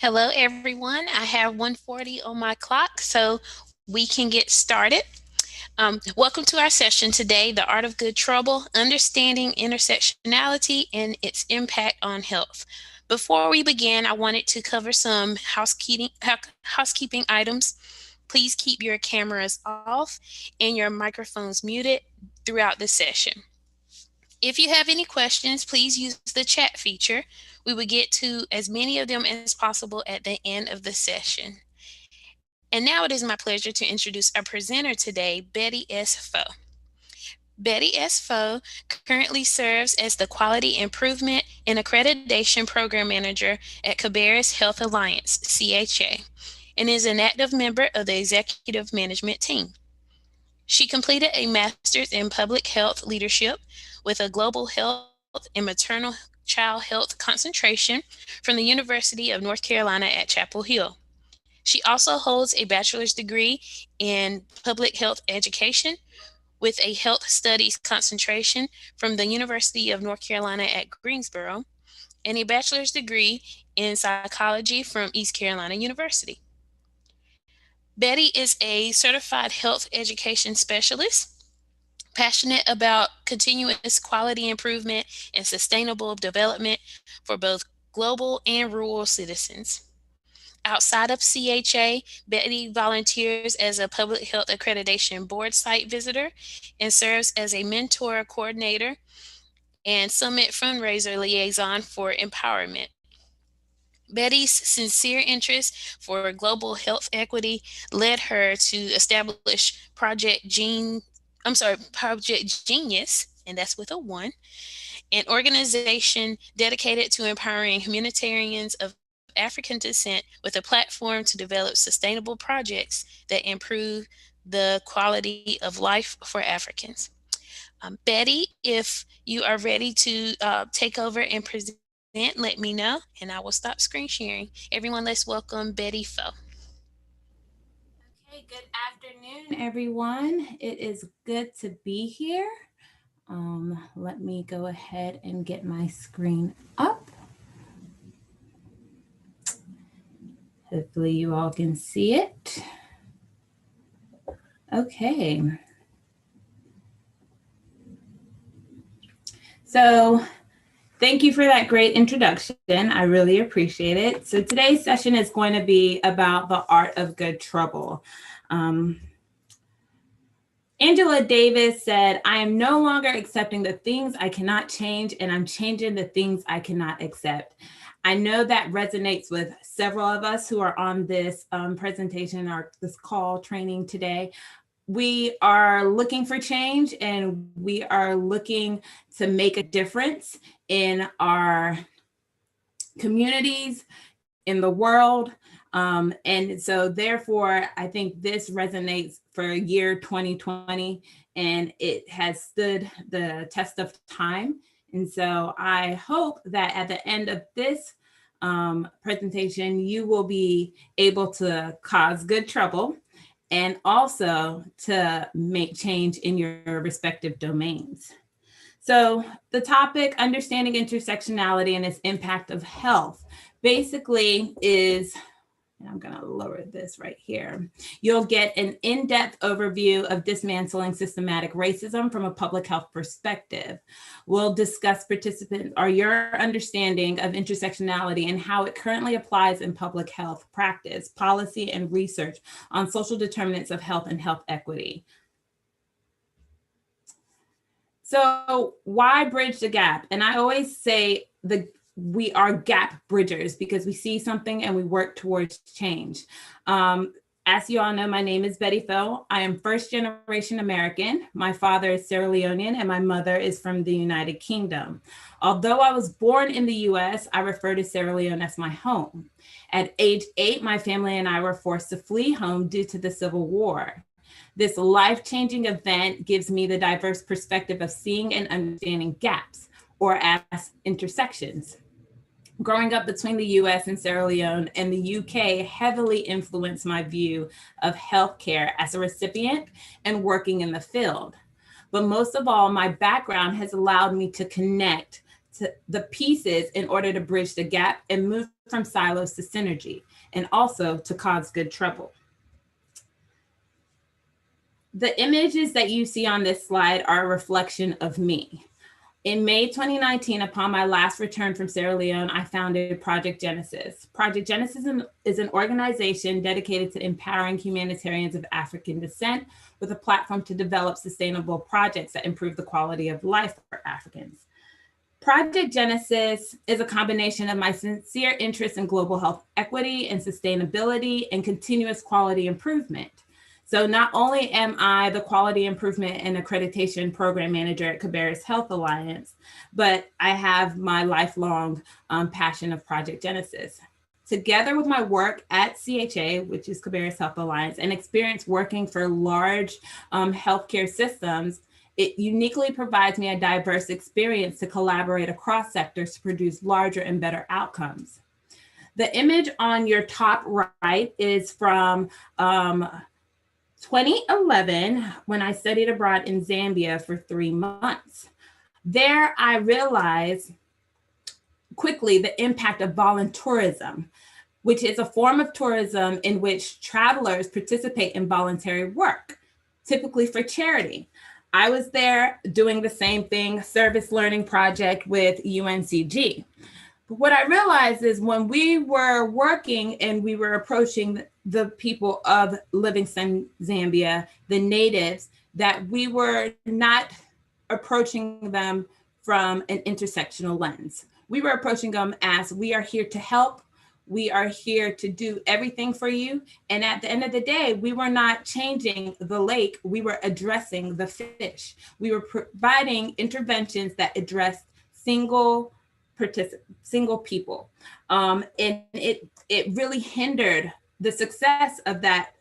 Hello, everyone. I have 1:40 on my clock, so we can get started. Welcome to our session today, The Art of Good Trouble, Understanding Intersectionality and Its Impact on Health. Before we begin, I wanted to cover some housekeeping items. Please keep your cameras off and your microphones muted throughout the session. If you have any questions, please use the chat feature. We will get to as many of them as possible at the end of the session. And now it is my pleasure to introduce our presenter today, Betty S. Foe. Betty S. Foe currently serves as the Quality Improvement and Accreditation Program Manager at Cabarrus Health Alliance, CHA, and is an active member of the executive management team. She completed a master's in public health leadership with a global health and maternal child health concentration from the University of North Carolina at Chapel Hill. She also holds a bachelor's degree in public health education with a health studies concentration from the University of North Carolina at Greensboro and a bachelor's degree in psychology from East Carolina University. Betty is a certified health education specialist, passionate about continuous quality improvement and sustainable development for both global and rural citizens. Outside of CHA, Betty volunteers as a public health accreditation board site visitor and serves as a mentor coordinator and summit fundraiser liaison for empowerment. Betty's sincere interest for global health equity led her to establish Project Genius, and that's with a one, an organization dedicated to empowering humanitarians of African descent with a platform to develop sustainable projects that improve the quality of life for Africans. Betty, if you are ready to take over and present, let me know, and I will stop screen sharing. Everyone, let's welcome Betty Foe. Okay, good afternoon, everyone. It is good to be here. Let me go ahead and get my screen up. Hopefully you all can see it. Okay. So thank you for that great introduction. I really appreciate it. So today's session is going to be about the art of good trouble. Angela Davis said, "I am no longer accepting the things I cannot change, and I'm changing the things I cannot accept." I know that resonates with several of us who are on this presentation or this call training today. We are looking for change, and we are looking to make a difference in our communities, in the world. And so therefore, I think this resonates for year 2020, and it has stood the test of time. And so I hope that at the end of this presentation, you will be able to cause good trouble and also to make change in your respective domains. So the topic, understanding intersectionality and its impact of health, basically is, and I'm going to lower this right here. You'll get an in-depth overview of dismantling systematic racism from a public health perspective. We'll discuss your understanding of intersectionality and how it currently applies in public health practice, policy, and research on social determinants of health and health equity. So why bridge the gap? And I always say we are gap bridgers because we see something and we work towards change. As you all know, my name is Betty Foe. I am first generation American. My father is Sierra Leonean and my mother is from the United Kingdom. Although I was born in the US, I refer to Sierra Leone as my home. At age 8, my family and I were forced to flee home due to the Civil War. This life-changing event gives me the diverse perspective of seeing and understanding gaps, or as intersections. Growing up between the US and Sierra Leone and the UK heavily influenced my view of healthcare as a recipient and working in the field. But most of all, my background has allowed me to connect the pieces in order to bridge the gap and move from silos to synergy, and also to cause good trouble. The images that you see on this slide are a reflection of me. In May 2019, upon my last return from Sierra Leone, I founded Project Genesis. Project Genesis is an organization dedicated to empowering humanitarians of African descent with a platform to develop sustainable projects that improve the quality of life for Africans. Project Genesis is a combination of my sincere interest in global health equity and sustainability and continuous quality improvement. So not only am I the quality improvement and accreditation program manager at Cabarrus Health Alliance, but I have my lifelong passion of Project Genesis. Together with my work at CHA, which is Cabarrus Health Alliance, and experience working for large healthcare systems, it uniquely provides me a diverse experience to collaborate across sectors to produce larger and better outcomes. The image on your top right is from 2011, when I studied abroad in Zambia for 3 months. There, I realized quickly the impact of voluntourism, which is a form of tourism in which travelers participate in voluntary work, typically for charity. I was there doing the same thing, service learning project with UNCG. But what I realized is when we were working and we were approaching the people of Livingstone, Zambia, the natives, that we were not approaching them from an intersectional lens. We were approaching them as, we are here to help. We are here to do everything for you. And at the end of the day, we were not changing the lake. We were addressing the fish. We were providing interventions that addressed single people. And it really hindered the success of that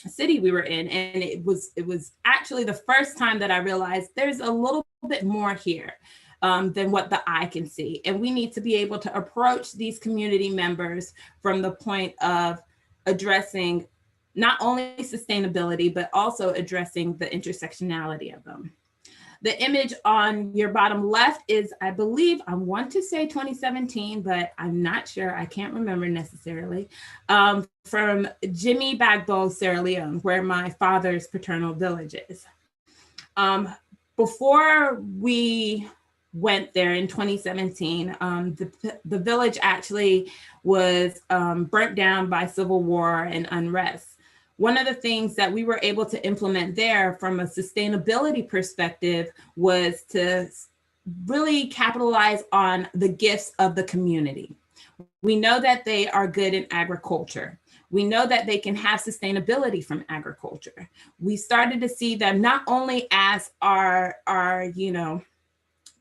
city we were in. And it was actually the first time that I realized there's a little bit more here than what the eye can see. And we need to be able to approach these community members from the point of addressing not only sustainability, but also addressing the intersectionality of them. The image on your bottom left is, I believe, I want to say 2017, but I'm not sure, I can't remember necessarily, from Jimmy Bagbo, Sierra Leone, where my father's paternal village is. Before we went there in 2017, the village actually was burnt down by civil war and unrest. One of the things that we were able to implement there from a sustainability perspective was to really capitalize on the gifts of the community. We know that they are good in agriculture. We know that they can have sustainability from agriculture. We started to see them not only as our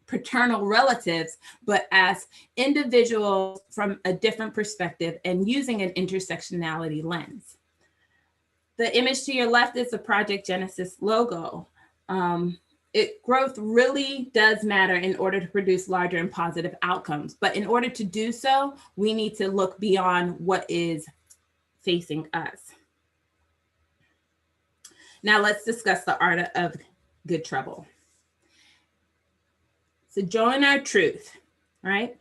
paternal relatives, but as individuals from a different perspective and using an intersectionality lens. The image to your left is the Project Genesis logo. Growth really does matter in order to produce larger and positive outcomes. But in order to do so, we need to look beyond what is facing us. Now let's discuss the art of good trouble. So join our truth, right?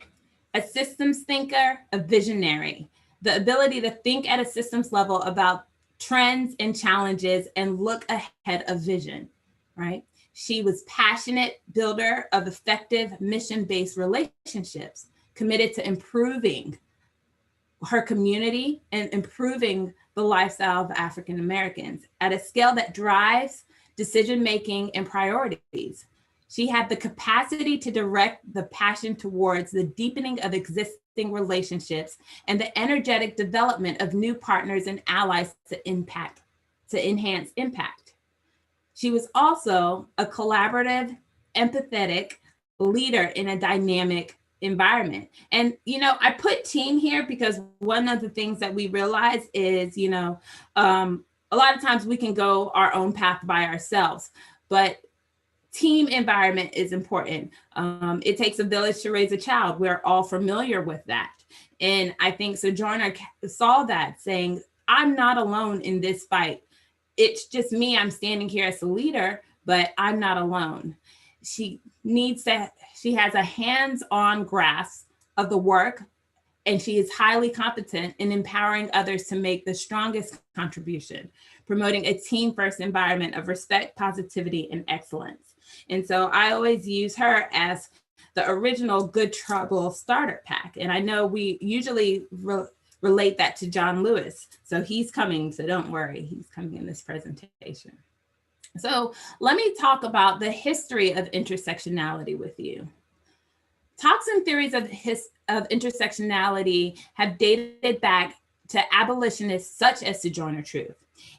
A systems thinker, a visionary, the ability to think at a systems level about trends and challenges and look ahead of vision, right? She was passionate builder of effective mission-based relationships, committed to improving her community and improving the lifestyle of African Americans at a scale that drives decision-making and priorities. She had the capacity to direct the passion towards the deepening of existing relationships and the energetic development of new partners and allies to enhance impact. She was also a collaborative, empathetic leader in a dynamic environment. And, I put team here because one of the things that we realize is, a lot of times we can go our own path by ourselves, but team environment is important. It takes a village to raise a child. We're all familiar with that. And I think Sojourner saw that, saying, I'm not alone in this fight. It's just me. I'm standing here as a leader, but I'm not alone. She needs to She has a hands-on grasp of the work, and she is highly competent in empowering others to make the strongest contribution, promoting a team-first environment of respect, positivity, and excellence. And so I always use her as the original Good Trouble starter pack. And I know we usually relate that to John Lewis. So he's coming, so don't worry, he's coming in this presentation. So let me talk about the history of intersectionality with you. Talks and theories of intersectionality have dated back to abolitionists such as Sojourner Truth.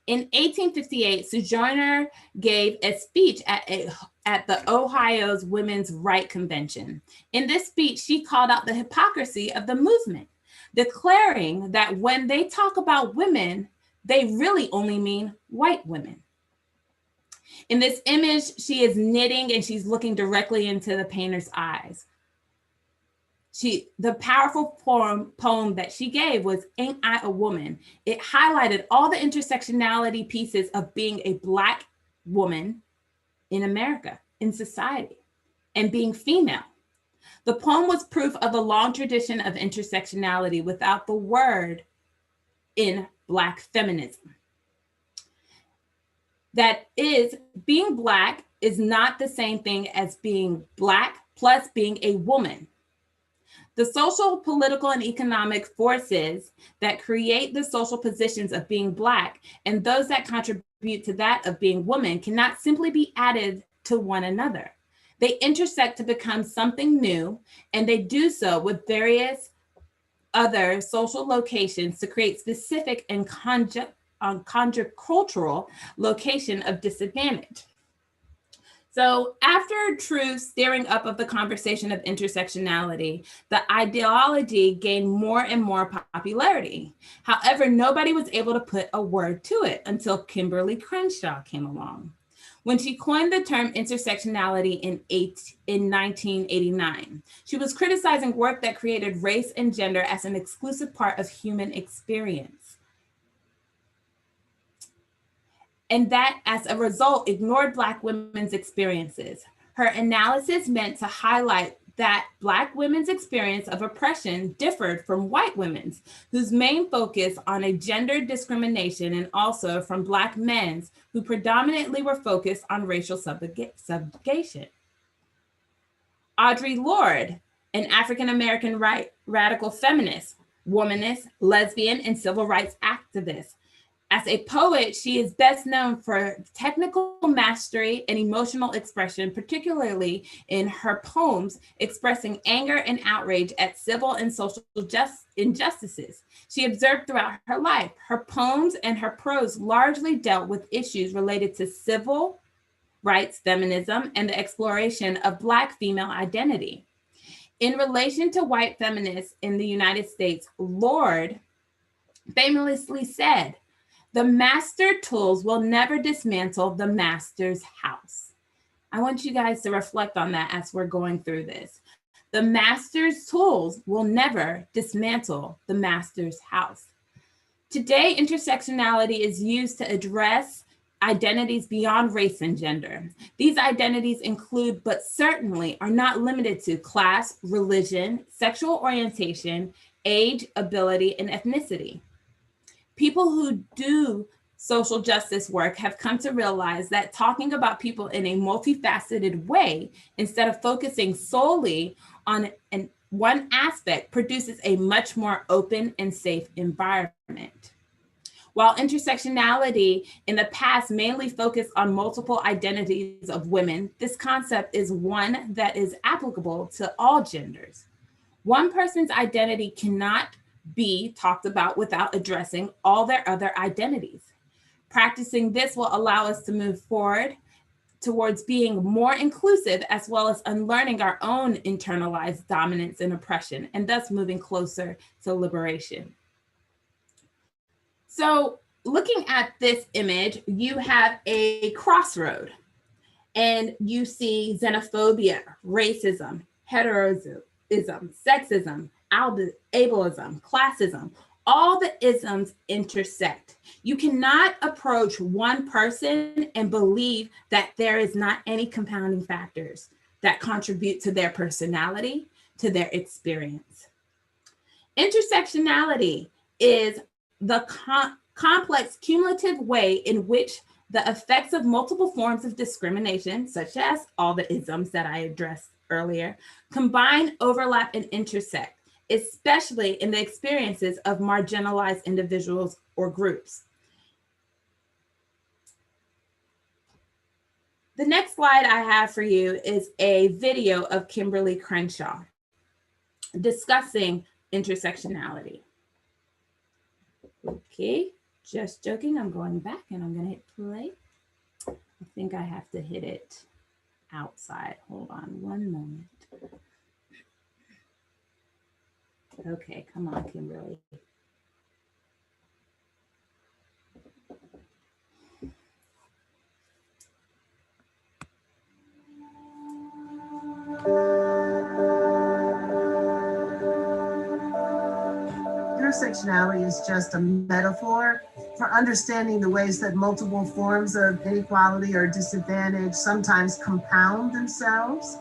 In 1858, Sojourner gave a speech at the Ohio's Women's Rights Convention. In this speech, she called out the hypocrisy of the movement, declaring that when they talk about women, they really only mean white women. In this image, she is knitting and she's looking directly into the painter's eyes. The powerful poem that she gave was Ain't I a Woman? It highlighted all the intersectionality pieces of being a Black woman in America, in society, and being female. The poem was proof of the long tradition of intersectionality without the word in Black feminism. That is, being Black is not the same thing as being Black plus being a woman. The social, political, and economic forces that create the social positions of being Black and those that contribute to that of being woman cannot simply be added to one another. They intersect to become something new, and they do so with various other social locations to create specific and conjunctural location of disadvantage. So after Truth's stirring up of the conversation of intersectionality, the ideology gained more and more popularity. However, nobody was able to put a word to it until Kimberly Crenshaw came along, when she coined the term intersectionality in 1989. She was criticizing work that created race and gender as an exclusive part of human experience, and that as a result ignored Black women's experiences. Her analysis meant to highlight that Black women's experience of oppression differed from white women's, whose main focus on a gender discrimination, and also from Black men's, who predominantly were focused on racial subjugation. Audre Lorde, an African-American radical feminist, womanist, lesbian, and civil rights activist. As a poet, she is best known for technical mastery and emotional expression, particularly in her poems expressing anger and outrage at civil and social injustices she observed throughout her life. Her poems and her prose largely dealt with issues related to civil rights, feminism, and the exploration of Black female identity. In relation to white feminists in the United States, Lorde famously said, "The master tools will never dismantle the master's house." I want you guys to reflect on that as we're going through this. The master's tools will never dismantle the master's house. Today, intersectionality is used to address identities beyond race and gender. These identities include, but certainly are not limited to, class, religion, sexual orientation, age, ability, and ethnicity. People who do social justice work have come to realize that talking about people in a multifaceted way, instead of focusing solely on one aspect, produces a much more open and safe environment. While intersectionality in the past mainly focused on multiple identities of women, this concept is one that is applicable to all genders. One person's identity cannot be talked about without addressing all their other identities. Practicing this will allow us to move forward towards being more inclusive, as well as unlearning our own internalized dominance and oppression, and thus moving closer to liberation. So looking at this image, you have a crossroad, and you see xenophobia, racism, heteroism, sexism, ableism, classism. All the isms intersect. You cannot approach one person and believe that there is not any compounding factors. that contribute to their personality, to their experience. Intersectionality is the complex cumulative way in which the effects of multiple forms of discrimination, such as all the isms that I addressed earlier, combine, overlap, and intersect, especially in the experiences of marginalized individuals or groups. The next slide I have for you is a video of Kimberly Crenshaw discussing intersectionality. Okay, just joking, I'm going back and I'm gonna hit play. I think I have to hit it outside. Hold on one moment. Okay, come on, Kimberly. Intersectionality is just a metaphor for understanding the ways that multiple forms of inequality or disadvantage sometimes compound themselves,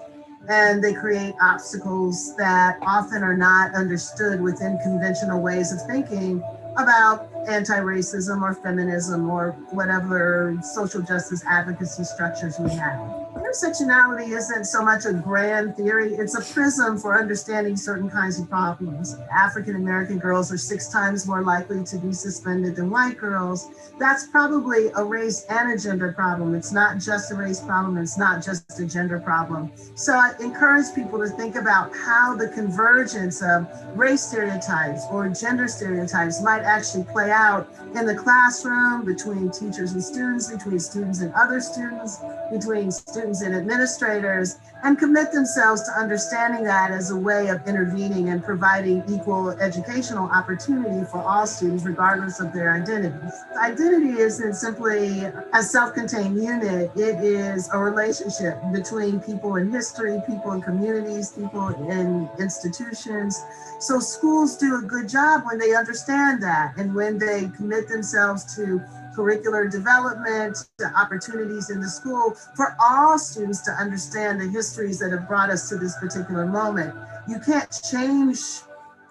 and they create obstacles that often are not understood within conventional ways of thinking about anti-racism or feminism or whatever social justice advocacy structures we have. Intersectionality isn't so much a grand theory, it's a prism for understanding certain kinds of problems. African American girls are 6 times more likely to be suspended than white girls. That's probably a race and a gender problem. It's not just a race problem, it's not just a gender problem. So I encourage people to think about how the convergence of race stereotypes or gender stereotypes might actually play out in the classroom, between teachers and students, between students and other students, between students and administrators, and commit themselves to understanding that as a way of intervening and providing equal educational opportunity for all students, regardless of their identities. Identity isn't simply a self-contained unit, it is a relationship between people in history, people in communities, people in institutions. So schools do a good job when they understand that and when they commit themselves to curricular development, to opportunities in the school for all students to understand the histories that have brought us to this particular moment. You can't change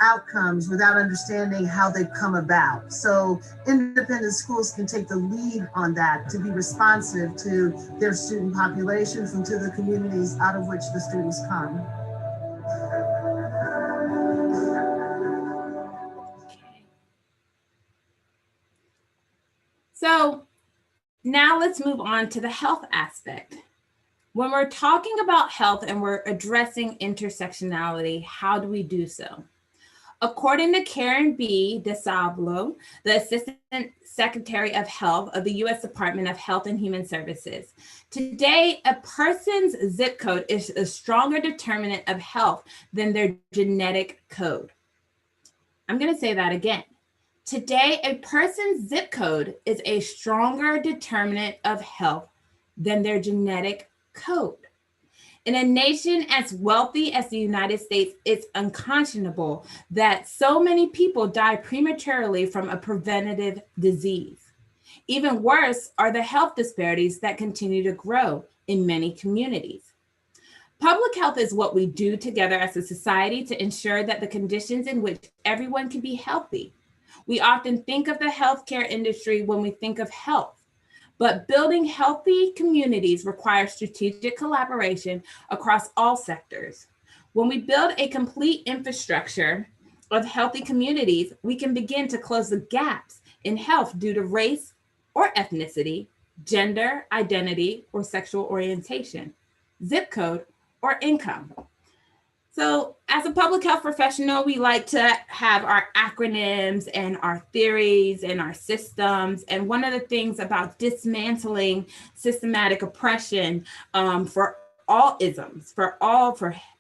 outcomes without understanding how they've come about. So independent schools can take the lead on that to be responsive to their student populations and to the communities out of which the students come. So now let's move on to the health aspect. When we're talking about health and we're addressing intersectionality, how do we do so? According to Karen B. DeSablo, the Assistant Secretary of Health of the U.S. Department of Health and Human Services, today, a person's zip code is a stronger determinant of health than their genetic code. I'm going to say that again. Today, a person's zip code is a stronger determinant of health than their genetic code. In a nation as wealthy as the United States, it's unconscionable that so many people die prematurely from a preventative disease. Even worse are the health disparities that continue to grow in many communities. Public health is what we do together as a society to ensure that the conditions in which everyone can be healthy. We often think of the healthcare industry when we think of health, but building healthy communities requires strategic collaboration across all sectors. When we build a complete infrastructure of healthy communities, we can begin to close the gaps in health due to race or ethnicity, gender, identity, or sexual orientation, zip code, or income. So as a public health professional, we like to have our acronyms and our theories and our systems. And one of the things about dismantling systematic oppression for all isms, for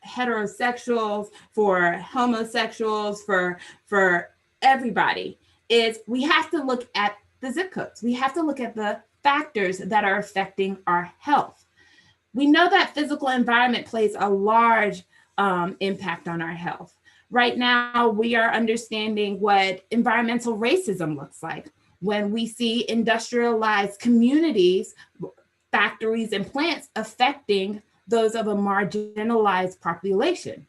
heterosexuals, for homosexuals, for everybody, is we have to look at the zip codes. We have to look at the factors that are affecting our health. We know that physical environment plays a large impact on our health. Right now, we are understanding what environmental racism looks like when we see industrialized communities, factories, and plants affecting those of a marginalized population,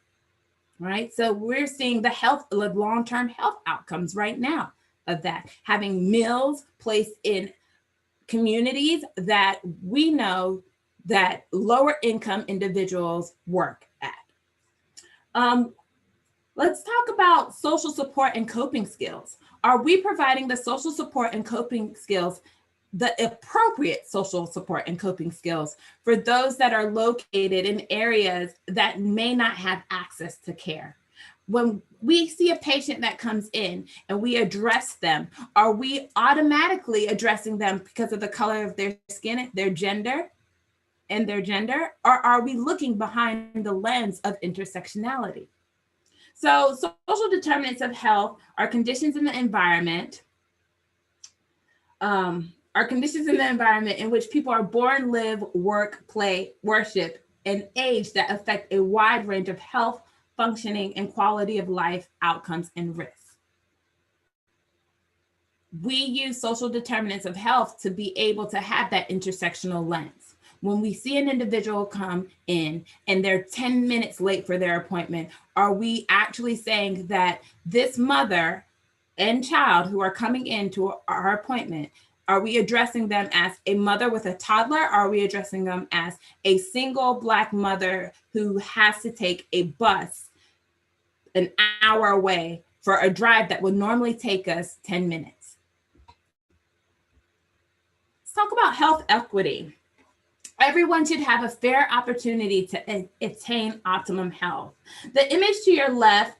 right? So we're seeing the long-term health outcomes right now of that, having meals placed in communities that we know that lower income individuals work at. Let's talk about social support and coping skills. Are we providing the social support and coping skills, the appropriate social support and coping skills for those that are located in areas that may not have access to care? When we see a patient that comes in and we address them, are we automatically addressing them because of the color of their skin, their gender, or are we looking behind the lens of intersectionality? So social determinants of health are conditions in the environment, in which people are born, live, work, play, worship, and age that affect a wide range of health, functioning, and quality of life outcomes and risks. We use social determinants of health to be able to have that intersectional lens. When we see an individual come in and they're 10 minutes late for their appointment, are we actually saying that this mother and child who are coming into our appointment, are we addressing them as a mother with a toddler? Or are we addressing them as a single Black mother who has to take a bus an hour away for a drive that would normally take us 10 minutes? Let's talk about health equity. Everyone should have a fair opportunity to attain optimum health. The image to your left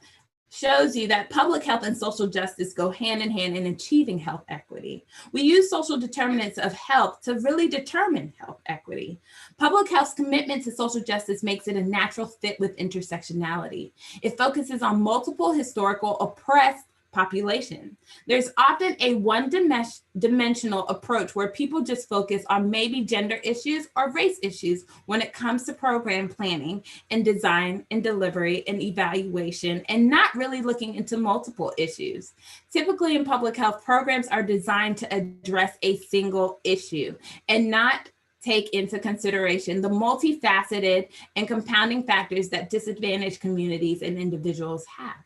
shows you that public health and social justice go hand in hand in achieving health equity. We use social determinants of health to really determine health equity. Public health's commitment to social justice makes it a natural fit with intersectionality. It focuses on multiple historical oppressed population. There's often a one-dimensional approach where people just focus on maybe gender issues or race issues when it comes to program planning and design and delivery and evaluation, and not really looking into multiple issues. Typically in public health, programs are designed to address a single issue and not take into consideration the multifaceted and compounding factors that disadvantaged communities and individuals have.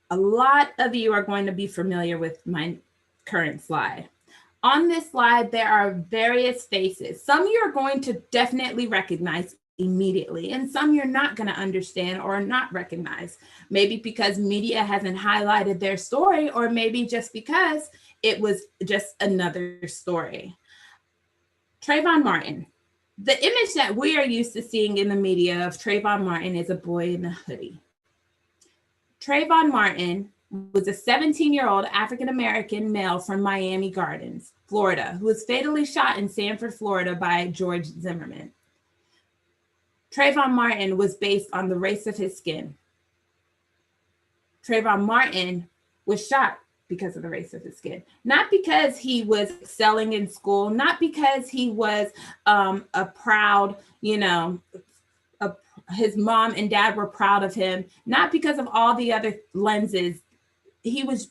A lot of you are going to be familiar with my current slide. On this slide, there are various faces. Some you are going to definitely recognize immediately, and some you're not going to understand or not recognize, maybe because media hasn't highlighted their story, or maybe just because it was just another story. Trayvon Martin. The image that we are used to seeing in the media of Trayvon Martin is a boy in a hoodie. Trayvon Martin was a 17-year-old African-American male from Miami Gardens, Florida, who was fatally shot in Sanford, Florida by George Zimmerman. Trayvon Martin was based on the race of his skin. Trayvon Martin was shot because of the race of his skin, not because he was excelling in school, not because he was a proud, his mom and dad were proud of him, not because of all the other lenses. He was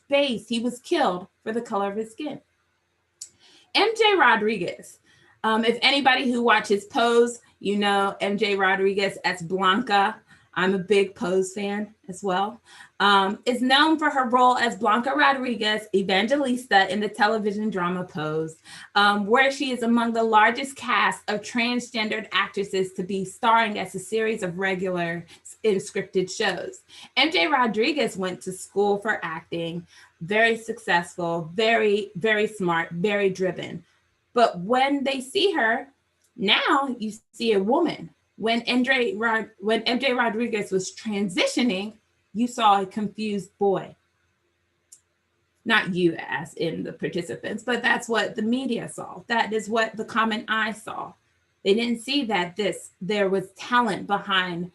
killed for the color of his skin. MJ Rodriguez. If anybody who watches Pose, you know MJ Rodriguez as Blanca. I'm a big Pose fan as well. Is known for her role as Blanca Rodriguez Evangelista in the television drama Pose, where she is among the largest cast of transgendered actresses to be starring as a series of regular in scripted shows. MJ Rodriguez went to school for acting, very successful, very, very smart, very driven. But when they see her, now you see a woman. When MJ Rodriguez was transitioning, you saw a confused boy. Not you as in the participants, but that's what the media saw. That is what the common eye saw. They didn't see that there was talent behind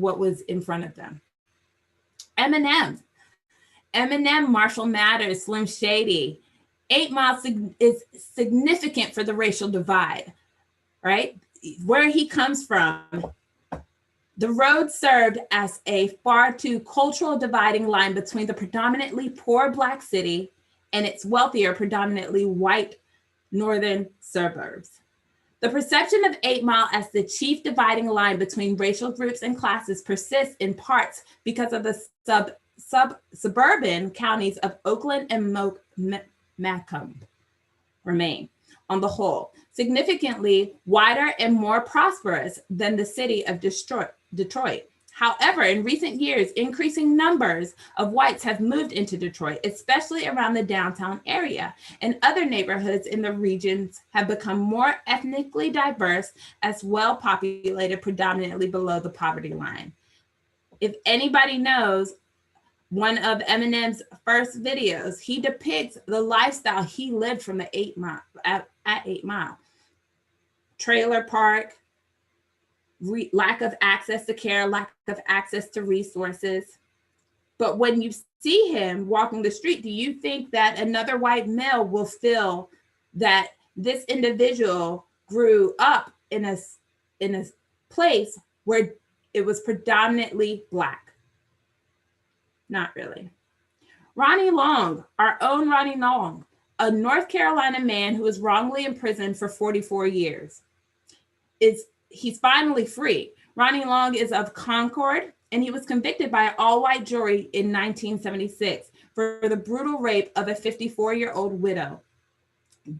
what was in front of them. Eminem, Marshall Mathers, Slim Shady. 8 Mile is significant for the racial divide, right? Where he comes from, the road served as a far too cultural dividing line between the predominantly poor Black city and its wealthier, predominantly white northern suburbs. The perception of 8 Mile as the chief dividing line between racial groups and classes persists in parts because of the suburban counties of Oakland and Macomb remain, on the whole, significantly wider and more prosperous than the city of Detroit. However, in recent years, increasing numbers of whites have moved into Detroit, especially around the downtown area, and other neighborhoods in the regions have become more ethnically diverse as well populated, predominantly below the poverty line. If anybody knows one of Eminem's first videos, he depicts the lifestyle he lived from the 8 Mile at 8 Mile. Trailer park, lack of access to care, lack of access to resources. But when you see him walking the street, do you think that another white male will feel that this individual grew up in a place where it was predominantly Black? Not really. Ronnie Long, our own Ronnie Long, a North Carolina man who was wrongly imprisoned for 44 years, he's finally free. Ronnie Long is of Concord, and he was convicted by an all-white jury in 1976 for the brutal rape of a 54-year-old widow.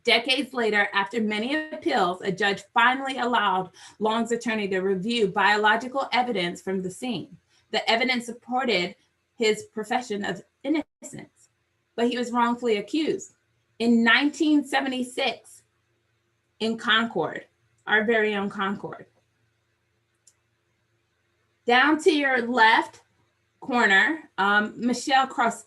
Decades later, after many appeals, a judge finally allowed Long's attorney to review biological evidence from the scene. The evidence supported his profession of innocence, but he was wrongfully accused. In 1976, in Concord, our very own Concord. Down to your left corner, Michelle Cross,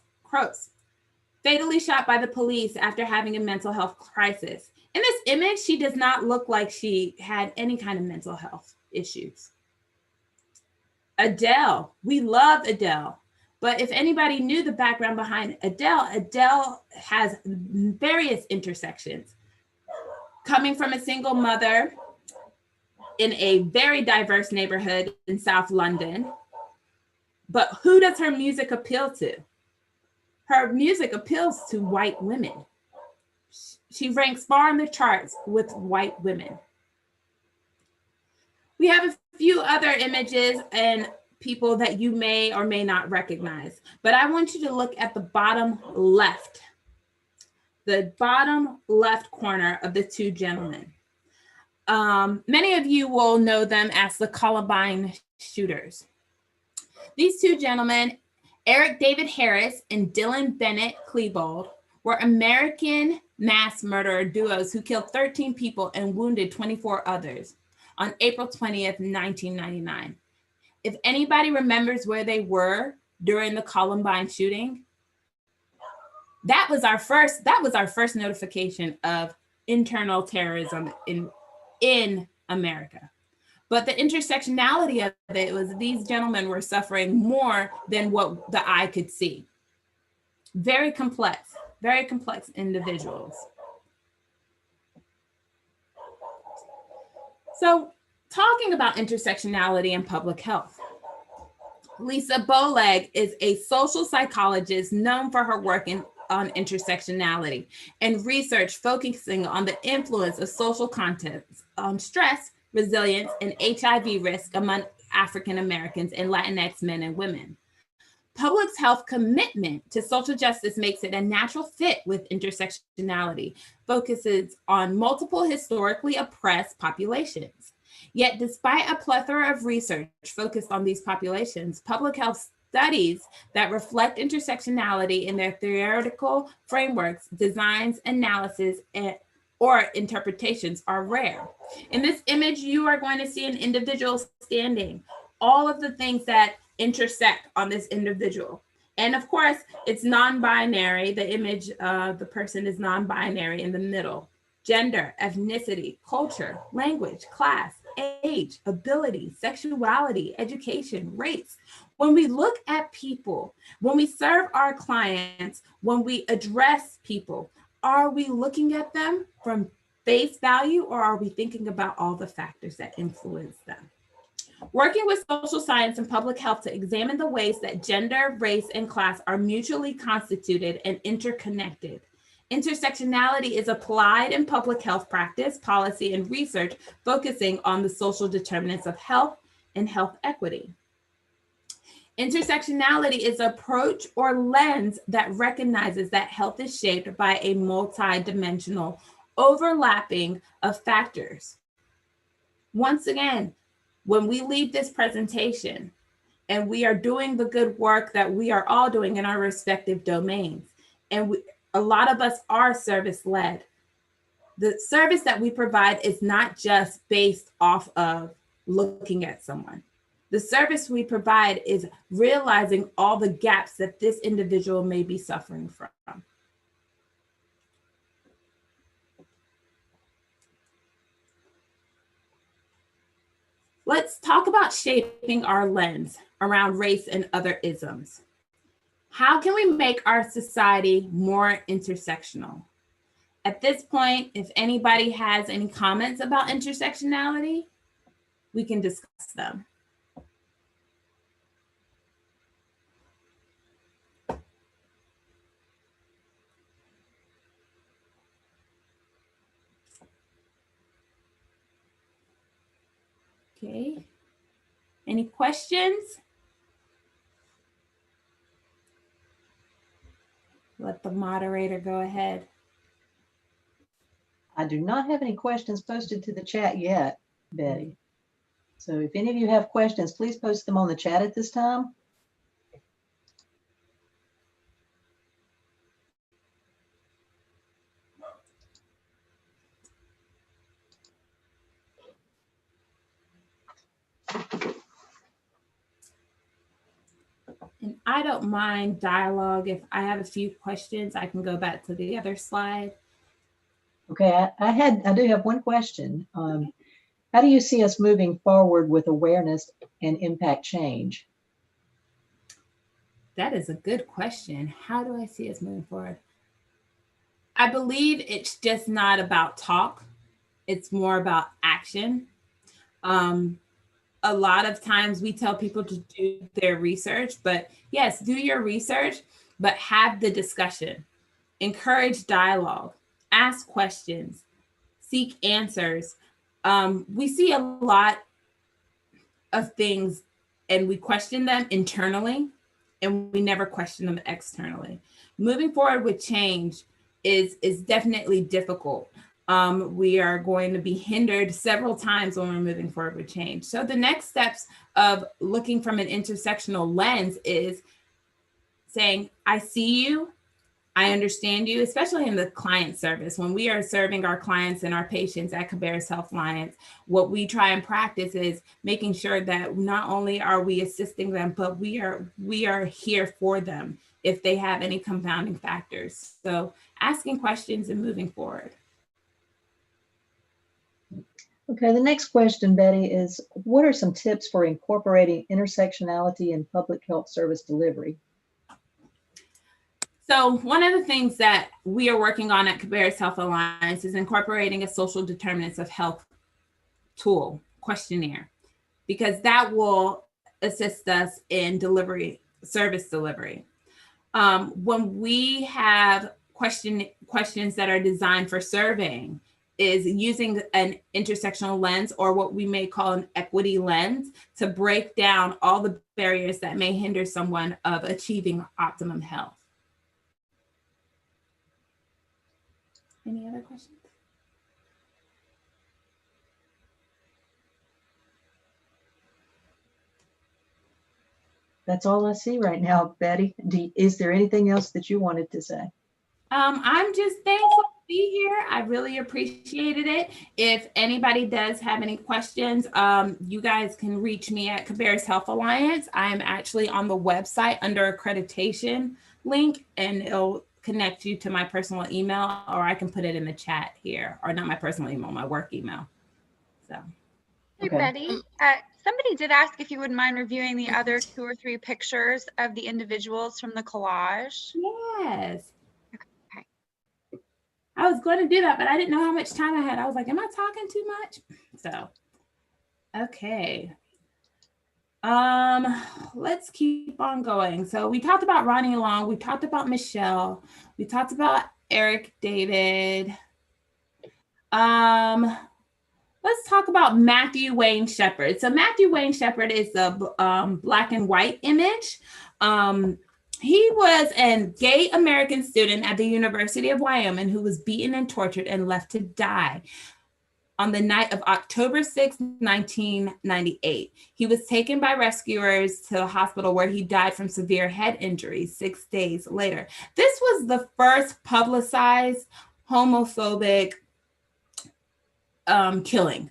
fatally shot by the police after having a mental health crisis. In this image, she does not look like she had any kind of mental health issues. Adele, we love Adele. But if anybody knew the background behind Adele, Adele has various intersections. Coming from a single mother in a very diverse neighborhood in South London. But who does her music appeal to? Her music appeals to white women. She ranks far in the charts with white women. We have a few other images and people that you may or may not recognize, but I want you to look at the bottom left corner of the two gentlemen. Many of you will know them as the Columbine shooters. These two gentlemen, Eric David Harris and Dylan Bennett Klebold, were American mass murderer duos who killed 13 people and wounded 24 others on April 20th, 1999. If anybody remembers where they were during the Columbine shooting, that was our first notification of internal terrorism in America. But the intersectionality of it was these gentlemen were suffering more than what the eye could see. Very complex individuals. So talking about intersectionality and public health, Lisa Beauleg is a social psychologist known for her work on intersectionality and research focusing on the influence of social contexts on stress, resilience, and HIV risk among African Americans and Latinx men and women. Public health commitment to social justice makes it a natural fit with intersectionality, focuses on multiple historically oppressed populations. Yet despite a plethora of research focused on these populations, public health studies that reflect intersectionality in their theoretical frameworks, designs, analysis, or interpretations are rare. In this image, you are going to see an individual standing, all of the things that intersect on this individual. And of course, it's non-binary. The image of the person is non-binary in the middle. Gender, ethnicity, culture, language, class, age, ability, sexuality, education, race. When we look at people, when we serve our clients, when we address people, are we looking at them from face value, or are we thinking about all the factors that influence them? Working with social science and public health to examine the ways that gender, race, and class are mutually constituted and interconnected. Intersectionality is applied in public health practice, policy, and research, focusing on the social determinants of health and health equity. Intersectionality is an approach or lens that recognizes that health is shaped by a multi-dimensional overlapping of factors. Once again, when we leave this presentation and we are doing the good work that we are all doing in our respective domains, and a lot of us are service-led, the service that we provide is not just based off of looking at someone. The service we provide is realizing all the gaps that this individual may be suffering from. Let's talk about shaping our lens around race and other isms. How can we make our society more intersectional? At this point, if anybody has any comments about intersectionality, we can discuss them. Okay, any questions? Let the moderator go ahead. I do not have any questions posted to the chat yet, Betty. So if any of you have questions, please post them on the chat at this time. And I don't mind dialogue. If I have a few questions, I can go back to the other slide. Okay, I do have one question. How do you see us moving forward with awareness and impact change? That is a good question. How do I see us moving forward? I believe it's just not about talk. It's more about action. A lot of times we tell people to do their research, but yes, do your research, but have the discussion. Encourage dialogue, ask questions, seek answers. We see a lot of things and we question them internally and we never question them externally. Moving forward with change is definitely difficult. We are going to be hindered several times when we're moving forward with change. So the next steps of looking from an intersectional lens is saying, I see you, I understand you, especially in the client service. When we are serving our clients and our patients at Cabarrus Health Alliance, what we try and practice is making sure that not only are we assisting them, but we are here for them if they have any confounding factors. So asking questions and moving forward. Okay, the next question, Betty, is what are some tips for incorporating intersectionality in public health service delivery? So one of the things that we are working on at Cabarrus Health Alliance is incorporating a social determinants of health tool questionnaire, because that will assist us in service delivery. When we have questions that are designed for surveying, is using an intersectional lens, or what we may call an equity lens, to break down all the barriers that may hinder someone of achieving optimum health. Any other questions? That's all I see right now, Betty. Is there anything else that you wanted to say? I'm just thankful to be here. I really appreciated it. If anybody does have any questions, you guys can reach me at Cabarrus Health Alliance. I am actually on the website under Accreditation link, and it'll connect you to my personal email, or I can put it in the chat here, or not my personal email, my work email. So. Hey, okay. Betty, somebody did ask if you wouldn't mind reviewing the other 2 or 3 pictures of the individuals from the collage. Yes. Okay. I was going to do that, but I didn't know how much time I had. I was like, am I talking too much? So, okay. Let's keep on going. So we talked about Ronnie Long. We talked about Michelle. We talked about Eric David. Let's talk about Matthew Wayne Shepard. So Matthew Wayne Shepard is the black and white image. He was a gay American student at the University of Wyoming who was beaten and tortured and left to die on the night of October 6, 1998. He was taken by rescuers to the hospital where he died from severe head injuries 6 days later. This was the first publicized homophobic killing.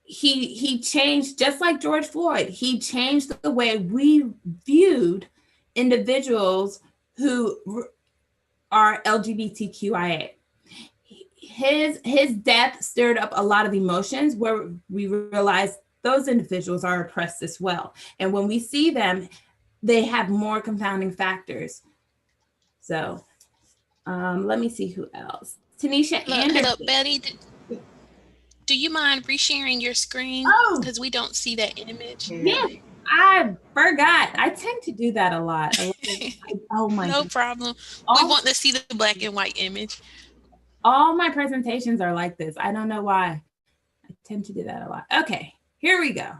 He changed, just like George Floyd, he changed the way we viewed individuals who are LGBTQIA. His death stirred up a lot of emotions where we realized those individuals are oppressed as well. And when we see them, they have more confounding factors. So let me see who else. Tanisha Anderson. Hello, Betty. Do you mind resharing your screen? Because we don't see that image. Yes, I forgot. I tend to do that a lot. Oh my No problem. We want to see the black and white image. All my presentations are like this. I don't know why. I tend to do that a lot. Okay, here we go.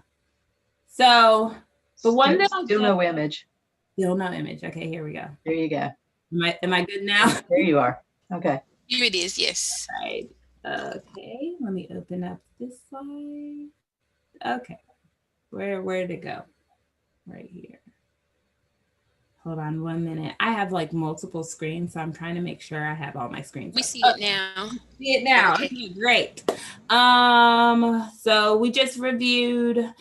So the one that still no image. Still no image. Okay, here we go. There you go. Am I good now? There you are. Okay. Here it is. Yes. All right. Okay, let me open up this slide. Okay, where'd it go? Right here. Hold on 1 minute. I have like multiple screens, so I'm trying to make sure I have all my screens. We see it now. See it now. Okay, great. So we just reviewed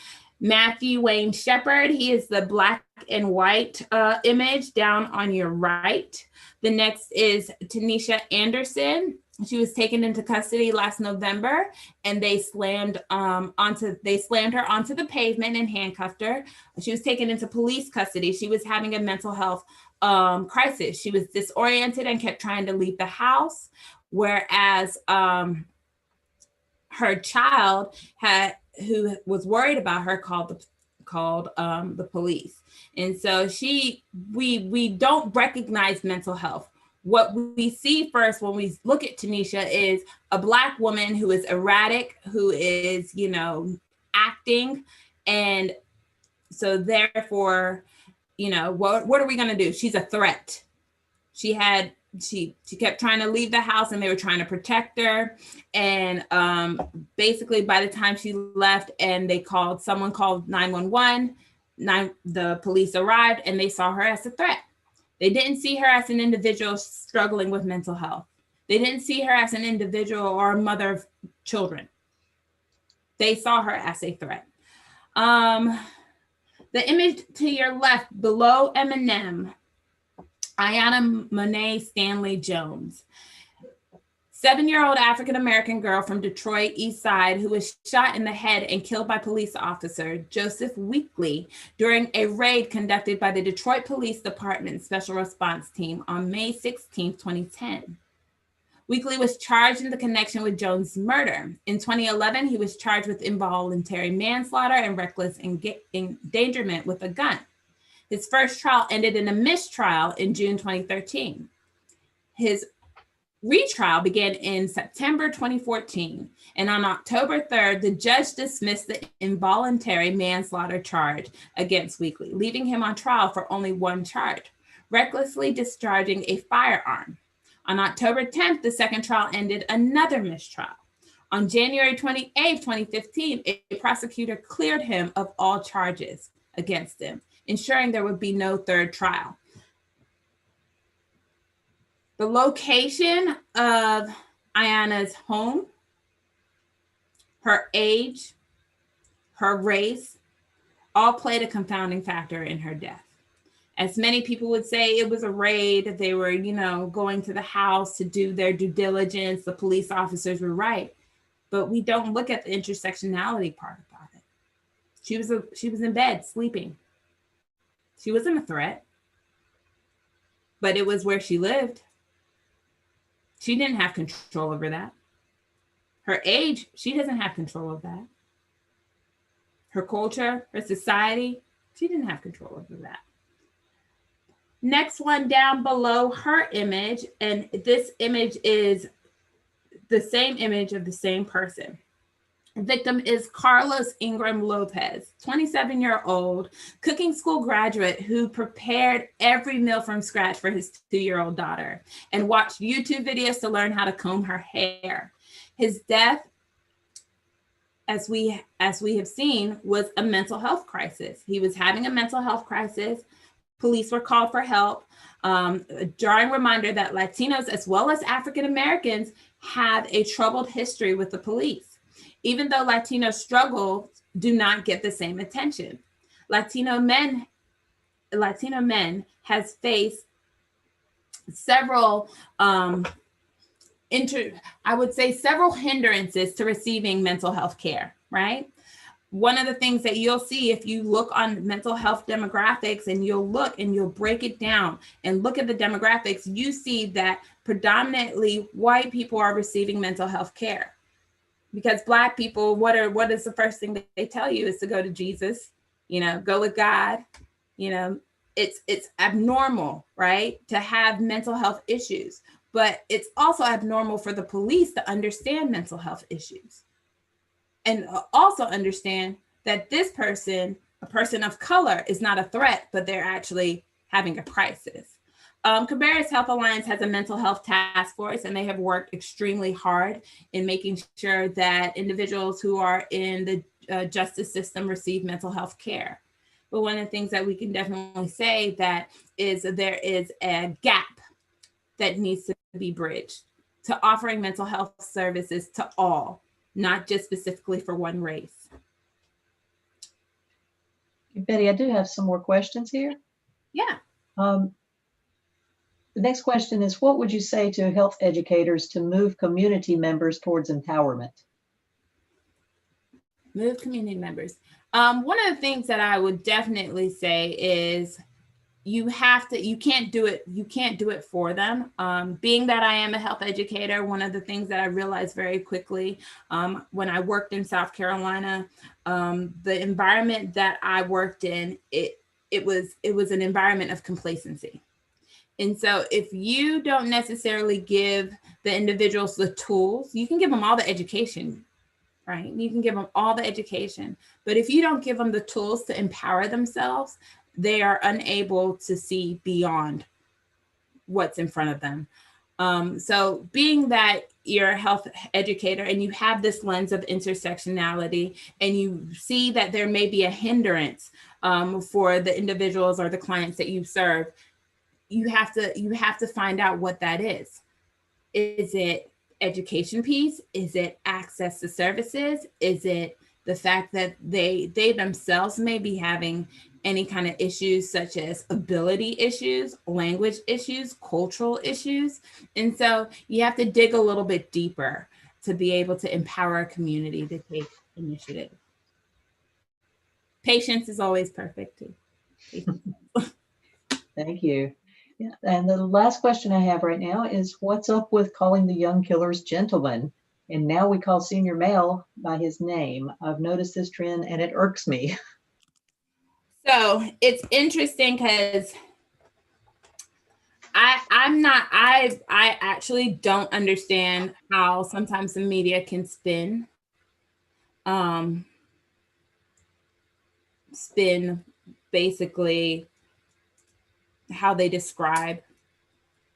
Matthew Wayne Shepard. He is the black and white image down on your right. The next is Tanisha Anderson. She was taken into custody last November, and they slammed her onto the pavement and handcuffed her. She was taken into police custody. She was having a mental health crisis. She was disoriented and kept trying to leave the house, whereas her child who was worried about her called the police. And so we don't recognize mental health. What we see first when we look at Tanisha is a Black woman who is erratic, who is, acting. And so therefore, what are we going to do? She's a threat. She kept trying to leave the house and they were trying to protect her. And basically by the time she left and someone called 911, the police arrived and they saw her as a threat. They didn't see her as an individual struggling with mental health. They didn't see her as an individual or a mother of children. They saw her as a threat. The image to your left below Eminem, Ayanna Monet Stanley Jones, 7-year-old African-American girl from Detroit East Side who was shot in the head and killed by police officer Joseph Weekley during a raid conducted by the Detroit Police Department Special Response Team on May 16, 2010. Weekley was charged in the connection with Jones' murder. In 2011, he was charged with involuntary manslaughter and reckless endangerment with a gun. His first trial ended in a mistrial in June 2013. His retrial began in September 2014, and on October 3rd, the judge dismissed the involuntary manslaughter charge against Weekley, leaving him on trial for only one charge, recklessly discharging a firearm. On October 10th, the second trial ended another mistrial. On January 28, 2015, a prosecutor cleared him of all charges against him, ensuring there would be no third trial. The location of Ayanna's home, her age, her race, all played a confounding factor in her death. As many people would say, it was a raid. They were, going to the house to do their due diligence. The police officers were right. But we don't look at the intersectionality part about it. She was in bed sleeping. She wasn't a threat, but it was where she lived. She didn't have control over that. Her age, she doesn't have control of that. Her culture, her society, she didn't have control over that. Next one down below her image, and this image is the same image of the same person. The victim is Carlos Ingram Lopez, 27-year-old cooking school graduate who prepared every meal from scratch for his 2-year-old daughter and watched YouTube videos to learn how to comb her hair. His death, as we have seen, was a mental health crisis. He was having a mental health crisis. Police were called for help. A jarring reminder that Latinos, as well as African Americans, have a troubled history with the police. Even though Latino struggles do not get the same attention. Latino men has faced several several hindrances to receiving mental health care, right? One of the things that you'll see if you look on mental health demographics and you'll break it down and look at the demographics, you see that predominantly white people are receiving mental health care. Because Black people, what is the first thing that they tell you is to go to Jesus, go with God. It's abnormal, right, to have mental health issues, but it's also abnormal for the police to understand mental health issues and also understand that this person, a person of color, is not a threat, but they're actually having a crisis. Cabarrus Health Alliance has a mental health task force, and they have worked extremely hard in making sure that individuals who are in the justice system receive mental health care. But one of the things that we can definitely say that is there is a gap that needs to be bridged to offering mental health services to all, not just specifically for one race. Betty, I do have some more questions here. Yeah. The next question is, what would you say to health educators to move community members towards empowerment? Move community members. One of the things that I would definitely say is you can't do it for them. Being that I am a health educator, one of the things that I realized very quickly when I worked in South Carolina, the environment that I worked in, it was an environment of complacency. And so if you don't necessarily give the individuals the tools, you can give them all the education, right? You can give them all the education, but if you don't give them the tools to empower themselves, they are unable to see beyond what's in front of them. So being that you're a health educator and you have this lens of intersectionality and you see that there may be a hindrance for the individuals or the clients that you serve, you have to find out what that is. Is it education piece? Is it access to services? Is it the fact that they themselves may be having any kind of issues such as ability issues, language issues, cultural issues? And so you have to dig a little bit deeper to be able to empower a community to take initiative. Patience is always perfect too. Thank you. Yeah, and the last question I have right now is, what's up with calling the young killers gentlemen? And now we call senior male by his name. I've noticed this trend and it irks me. So it's interesting because I actually don't understand how sometimes the media can spin basically how they describe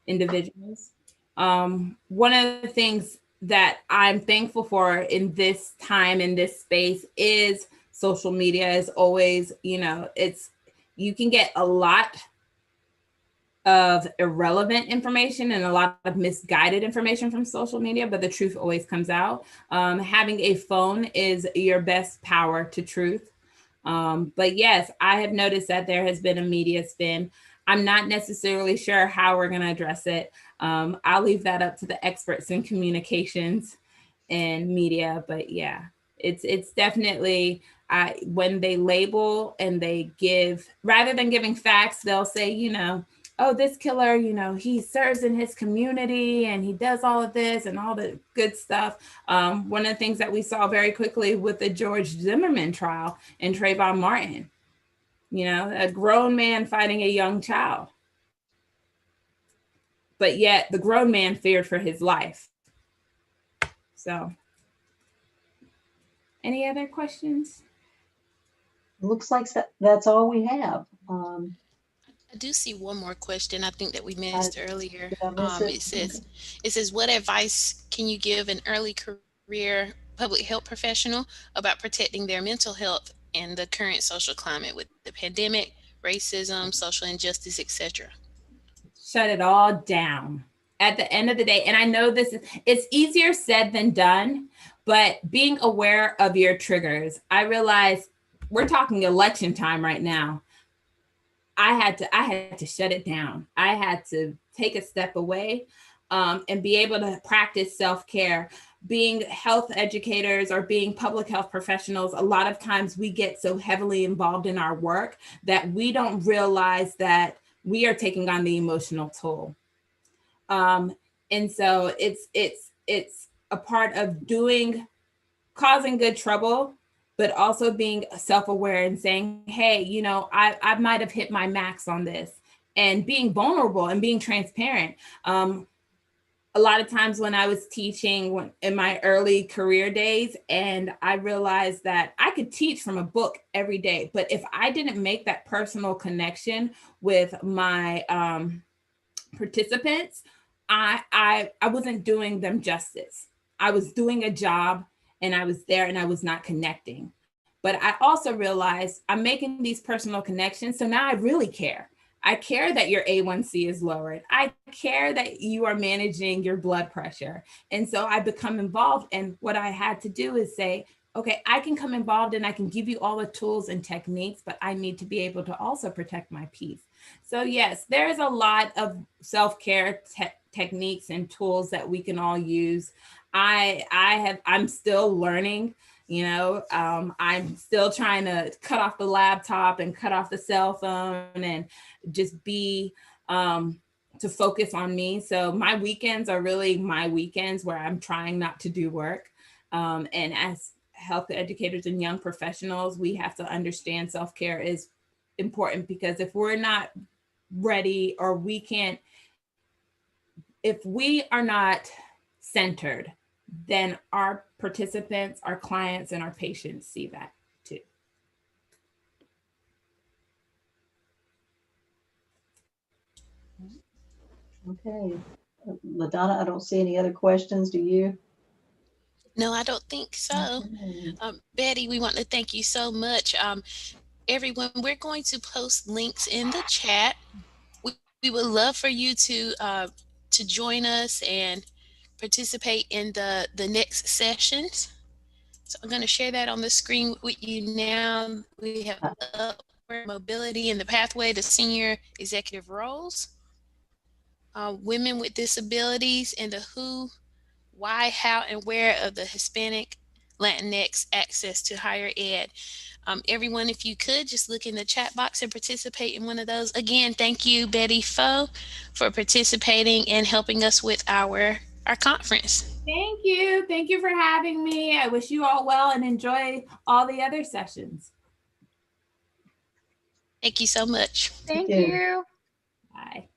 individuals. One of the things that I'm thankful for in this time, in this space, is social media is always, you can get a lot of irrelevant information and a lot of misguided information from social media, but the truth always comes out. Having a phone is your best power to truth. But yes, I have noticed that there has been a media spin. I'm not necessarily sure how we're going to address it. I'll leave that up to the experts in communications and media. But yeah, it's definitely when they label and they give, rather than giving facts, they'll say, oh, this killer, he serves in his community and he does all of this and all the good stuff. One of the things that we saw very quickly with the George Zimmerman trial and Trayvon Martin, a grown man fighting a young child. but yet the grown man feared for his life. So, any other questions? Looks like that's all we have. I do see one more question I think that we missed earlier. Did I miss it? It says, what advice can you give an early career public health professional about protecting their mental health in the current social climate with the pandemic, racism, social injustice, etc.? Shut it all down at the end of the day. And I know it's easier said than done, but being aware of your triggers. I realize we're talking election time right now. I had to shut it down. I had to take a step away and be able to practice self-care. Being health educators or being public health professionals, a lot of times we get so heavily involved in our work that we don't realize that we are taking on the emotional toll. And so it's a part of causing good trouble, but also being self-aware and saying, hey, you know, I might have hit my max on this, and being vulnerable and being transparent. A lot of times when I was teaching in my early career days, and I realized that I could teach from a book every day, but if I didn't make that personal connection with my participants, I wasn't doing them justice. I was doing a job and I was there and I was not connecting. But I also realized I'm making these personal connections. So now I really care. I care that your A1C is lowered. I care that you are managing your blood pressure. And so I become involved. And what I had to do is say, okay, I can come involved and I can give you all the tools and techniques, but I need to be able to also protect my peace. So yes, there's a lot of self-care techniques and tools that we can all use. I'm still learning. You know, I'm still trying to cut off the laptop and cut off the cell phone and just be to focus on me. So my weekends are really my weekends where I'm trying not to do work. And as health educators and young professionals, we have to understand self-care is important, because if we're not ready or if we are not centered, then our participants, our clients, and our patients see that too. Okay. LaDonna, I don't see any other questions. Do you? No, I don't think so. Okay. Betty, we want to thank you so much. Everyone, we're going to post links in the chat. We would love for you to join us and participate in the next sessions. So I'm going to share that on the screen with you now. We have upward mobility in the pathway to senior executive roles, women with disabilities, and the who, why, how, and where of the Hispanic Latinx access to higher ed. Everyone, if you could just look in the chat box and participate in one of those. Again, thank you, Betty Foe, for participating and helping us with our conference. Thank you. Thank you for having me. I wish you all well and enjoy all the other sessions. Thank you so much. Thank you. Bye.